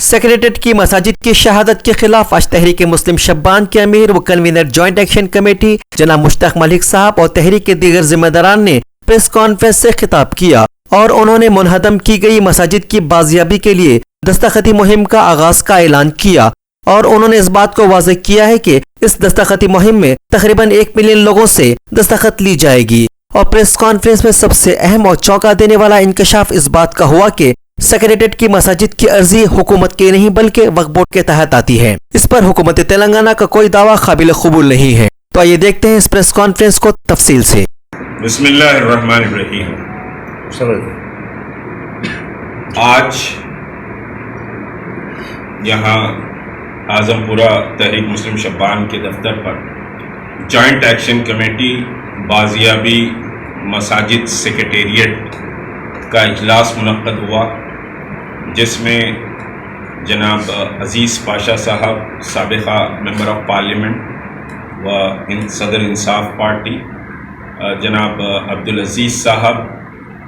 Secretariat کی مساجد کی شہادت کے خلاف آج تحریک مسلم شبان کے امیر و کنوینر جوائنٹ ایکشن کمیٹی جناب مشتاق ملک صاحب اور تحریک کے دیگر ذمہ داران نے پریس کانفرنس سے خطاب کیا اور انہوں نے منہدم کی گئی مساجد کی بازیابی کے لیے دستخطی مہم کا آغاز کا اعلان کیا، اور انہوں نے اس بات کو واضح کیا ہے کہ اس دستخطی مہم میں تقریباً 1 ملین لوگوں سے دستخط لی جائے گی۔ اور پریس کانفرنس میں سب سے اہم اور چونکا دینے والا انکشاف اس بات کا ہوا کہ سیکریٹریٹ کی مساجد کی عرضی حکومت کے نہیں بلکہ وقف بورڈ کے تحت آتی ہے۔ اس پر حکومت تلنگانہ کا کوئی دعویٰ قابل قبول نہیں ہے۔ تو آئیے دیکھتے ہیں اس پریس کانفرنس کو تفصیل سے۔ بسم اللہ الرحمن الرحیم۔ آج یہاں اعظم پورہ تحریک مسلم شبان کے دفتر پر جوائنٹ ایکشن کمیٹی بازیابی مساجد سیکریٹریٹ کا اجلاس منعقد ہوا، جس میں جناب عزیز پاشا صاحب سابقہ ممبر آف پارلیمنٹ و صدر انصاف پارٹی، جناب عبدالعزیز صاحب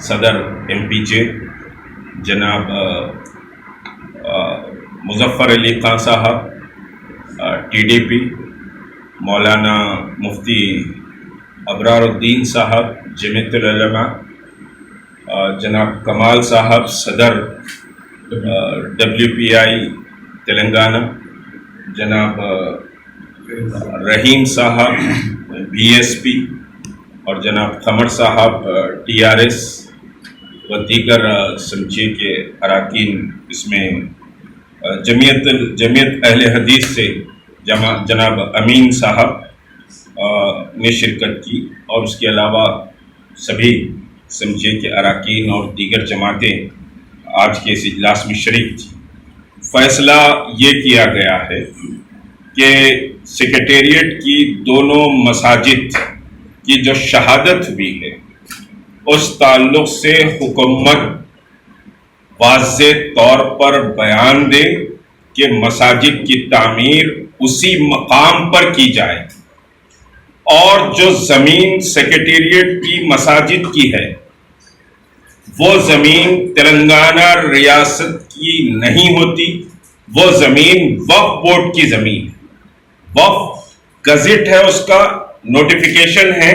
صدر MPJ، جناب مظفر علی خان صاحب TDP، مولانا مفتی ابرار الدین صاحب جمعیت العلماء، جناب کمال صاحب صدر WPI تلنگانہ، جناب رحیم صاحب BSP، اور جناب قمر صاحب TRS و دیگر سمجھے کے اراکین اس میں جمعیت اہل حدیث سے جناب امین صاحب نے شرکت کی، اور اس کے علاوہ سبھی سمجھے کے اراکین اور دیگر جماعتیں آج کے اس اجلاس میں شریک تھیں۔ فیصلہ یہ کیا گیا ہے کہ سیکریٹریٹ کی دونوں مساجد کی جو شہادت ہوئی ہے اس تعلق سے حکومت واضح طور پر بیان دے کہ مساجد کی تعمیر اسی مقام پر کی جائے، اور جو زمین سیکریٹریٹ کی مساجد کی ہے وہ زمین تلنگانہ ریاست کی نہیں ہوتی، وہ زمین وقف بورڈ کی زمین ہے، وقف گزٹ ہے، اس کا نوٹیفیکیشن ہے،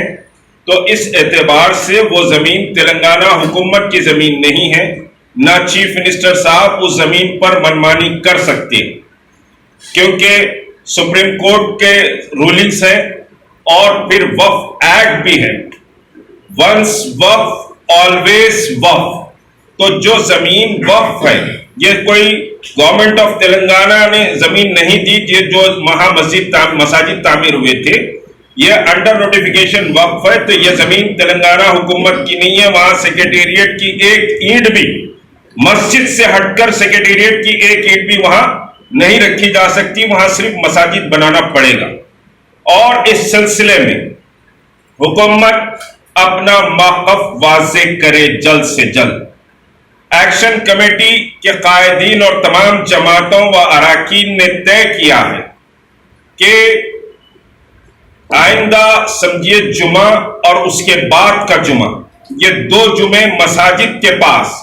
تو اس اعتبار سے وہ زمین تلنگانہ حکومت کی زمین نہیں ہے، نہ چیف منسٹر صاحب اس زمین پر منمانی کر سکتے، کیونکہ سپریم کورٹ کے رولنگز ہیں اور پھر وقف ایکٹ بھی ہے، ونس وقف آلویز وقف۔ تو جو زمین وقف ہے، یہ کوئی گورنمنٹ آف تلنگانہ نے زمین نہیں دی، یہ جو وہاں مساجد تعمیر ہوئے تھے یہ انڈر نوٹیفیکیشن وقف ہے، تو یہ زمین تلنگانہ حکومت کی نہیں ہے۔ وہاں سیکریٹریٹ کی ایک اینٹ بھی، مسجد سے ہٹ کر سیکریٹریٹ کی ایک اینٹ بھی وہاں نہیں رکھی جا سکتی، وہاں صرف مساجد بنانا پڑے گا۔ اور اس سلسلے میں حکومت اپنا موقف واضح کرے جلد سے جلد۔ ایکشن کمیٹی کے قائدین اور تمام جماعتوں و اراکین نے طے کیا ہے کہ آئندہ سمجھیے جمعہ اور اس کے بعد کا جمعہ، یہ 2 جمعے مساجد کے پاس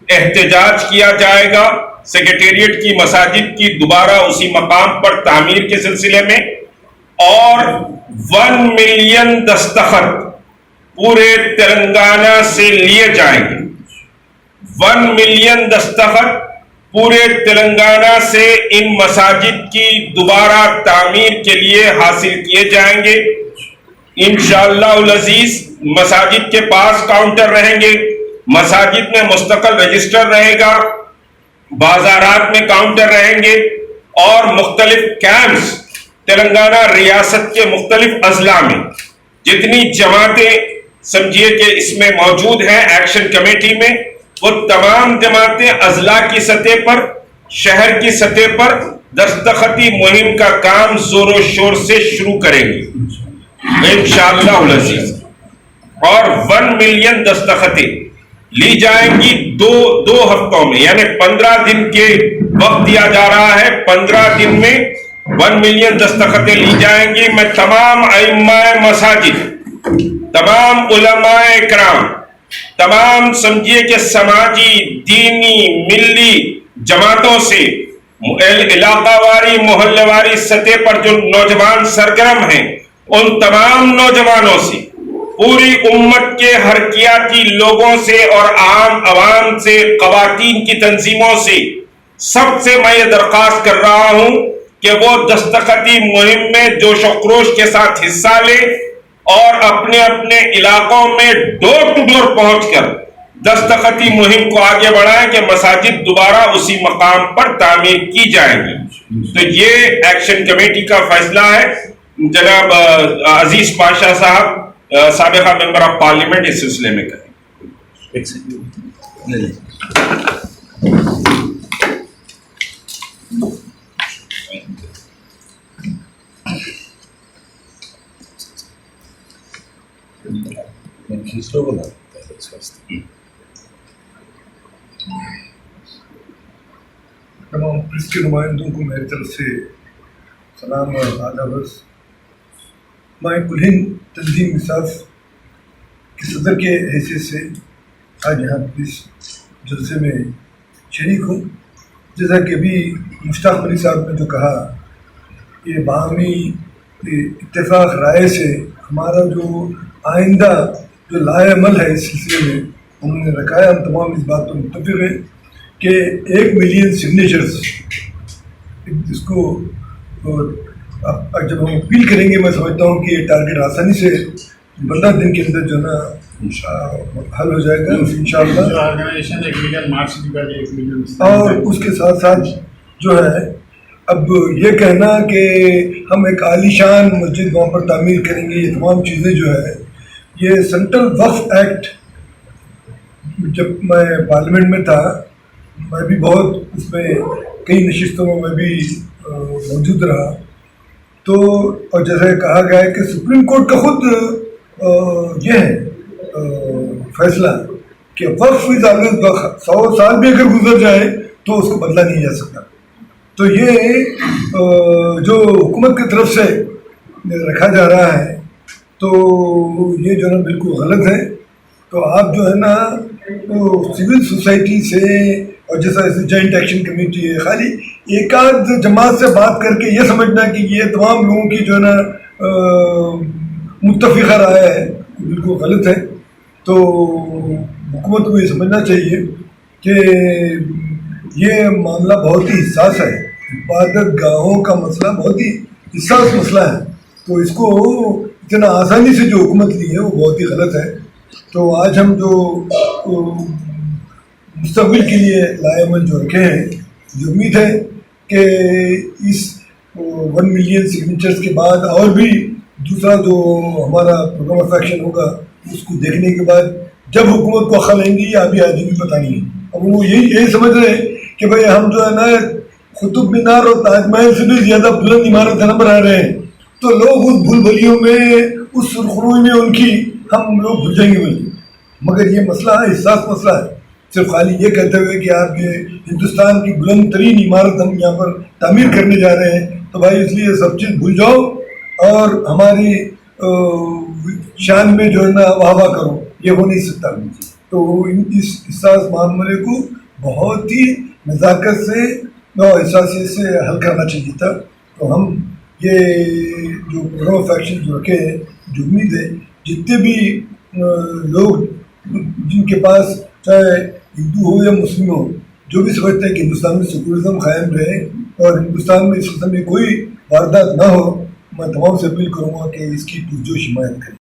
احتجاج کیا جائے گا سیکریٹریٹ کی مساجد کی دوبارہ اسی مقام پر تعمیر کے سلسلے میں، اور 1 ملین دستخط پورے تلنگانہ سے لیے جائیں گے۔ 1 ملین دستخط پورے تلنگانہ سے ان مساجد کی دوبارہ تعمیر کے لیے حاصل کیے جائیں گے۔ انشاءاللہ العزیز مساجد کے پاس کاؤنٹر رہیں گے، مساجد میں مستقل رجسٹر رہے گا، بازارات میں کاؤنٹر رہیں گے، اور مختلف کیمپس تلنگانہ ریاست کے مختلف اضلاع میں جتنی جماعتیں سمجھیے کہ اس میں موجود ہیں ایکشن کمیٹی میں، وہ تمام جماعتیں اضلاع کی سطح پر، شہر کی سطح پر دستخطی مہم کا کام زور و شور سے شروع کریں گے انشاءاللہ العزیز، اور 1 ملین دستخطیں لی جائیں گی دو ہفتوں میں، یعنی 15 دن کے وقت دیا جا رہا ہے۔ 15 دن میں 1 ملین دستخطیں لی جائیں گی۔ میں تمام ائمہ مساجد، تمام علماء اکرام، تمام سمجھیے کہ سماجی، دینی، ملی جماعتوں سے علاقہ واری محلے واری سطح پر جو نوجوان سرگرم ہیں ان تمام نوجوانوں سے، پوری امت کے حرکیاتی لوگوں سے اور عام عوام سے، خواتین کی تنظیموں سے، سب سے میں یہ درخواست کر رہا ہوں کہ وہ دستخطی مہم میں جوش و خروش کے ساتھ حصہ لیں اور اپنے اپنے علاقوں میں ڈور ٹو ڈور پہنچ کر دستخطی مہم کو آگے بڑھائیں کہ مساجد دوبارہ اسی مقام پر تعمیر کی جائیں گی۔ تو یہ ایکشن کمیٹی کا فیصلہ ہے۔ جناب عزیز پاشا صاحب سابقہ ممبر آف پارلیمنٹ اس سلسلے میں کہیں۔ تمام پریس کے نمائندوں کو میری طرف سے سلام اور آداب عرض۔ میں کلہن تنظیم انصاف کے صدر کے حیثیت سے آج یہاں پریس جلسے میں شریک ہوں۔ جیسا کہ ابھی مشتاق ملک صاحب نے جو کہا، یہ باہمی اتفاق رائے سے ہمارا جو آئندہ جو لائے عمل ہے اس سلسلے میں ہم نے رکھا ہے۔ ہم تمام اس بات پر متفق ہیں کہ 1 ملین سگنیچرز اس کو جب ہم اپیل کریں گے، میں سمجھتا ہوں کہ یہ ٹارگیٹ آسانی سے 15 دن کے اندر جو ہے نا حل ہو جائے گا انشاءاللہ۔ اور اس کے ساتھ ساتھ جو ہے اب یہ کہنا کہ ہم ایک عالی شان مسجد وہاں پر تعمیر کریں گے، یہ تمام چیزیں جو ہے، یہ سینٹرل وقف ایکٹ، جب میں پارلیمنٹ میں تھا میں بھی بہت اس میں کئی نشستوں میں بھی موجود رہا، تو اور جیسے کہا گیا ہے کہ سپریم کورٹ کا خود یہ ہے فیصلہ کہ وقف از آلویز وقف، 100 سال بھی اگر گزر جائے تو اس کو بدلا نہیں جا سکتا۔ تو یہ جو حکومت کی طرف سے رکھا جا رہا ہے تو یہ جو ہے نا بالکل غلط ہے۔ تو آپ جو ہے نا سول سوسائٹی سے اور جیسا جوائنٹ ایکشن کمیٹی ہے، خالی ایک آدھ جماعت سے بات کر کے یہ سمجھنا کہ یہ تمام لوگوں کی جو ہے نا متفقہ رائے ہے، بالکل غلط ہے۔ تو حکومت کو یہ سمجھنا چاہیے کہ یہ معاملہ بہت ہی حساس ہے، عبادت گاہوں کا مسئلہ بہت ہی حساس مسئلہ ہے، تو اس کو اتنا آسانی سے جو حکومت لی ہے وہ بہت ہی غلط ہے۔ تو آج ہم جو مستقبل کے لیے لائے عمل جو رکھے ہیں، جو امید ہے کہ اس 1 ملین سگنیچرز کے بعد اور بھی دوسرا جو ہمارا پروگرام آف ایکشن ہوگا اس کو دیکھنے کے بعد جب حکومت کو عقل آئیں گی یا ابھی آج بھی پتہ نہیں ہے۔ اب وہ یہی سمجھ رہے ہیں کہ بھائی ہم جو ہے نا قطب مینار اور تاج محل سے بھی زیادہ بلند عمارت نہ بنا رہے ہیں، تو لوگ اس بھول بھلیوں میں، اس سرخروئی میں ان کی ہم لوگ بھول جائیں گے بلکہ۔ مگر یہ مسئلہ ہے، حساس مسئلہ ہے، صرف خالی یہ کہتے ہوئے کہ آپ یہ ہندوستان کی بلند ترین عمارت ہم یہاں پر تعمیر کرنے جا رہے ہیں، تو بھائی اس لیے سب چیز بھول جاؤ اور ہماری شان میں جو ہے نا واہ واہ کرو، یہ ہو نہیں سکتا۔ تو اس حساس معاملے کو بہت ہی نزاکت سے اور حساسیت سے حل کرنا چاہیے تھا۔ تو ہم یہ جو پروگرام آف ایکشن جو رکھے ہیں، جو امید ہے جتنے بھی لوگ جن کے پاس چاہے ہندو ہو یا مسلم ہو، جو بھی سمجھتے ہیں کہ ہندوستان میں سیکولرزم قائم رہے اور ہندوستان میں اس قسم کی کوئی واردات نہ ہو، میں تمام سے اپیل کروں گا کہ اس کی پرجوش حمایت کریں۔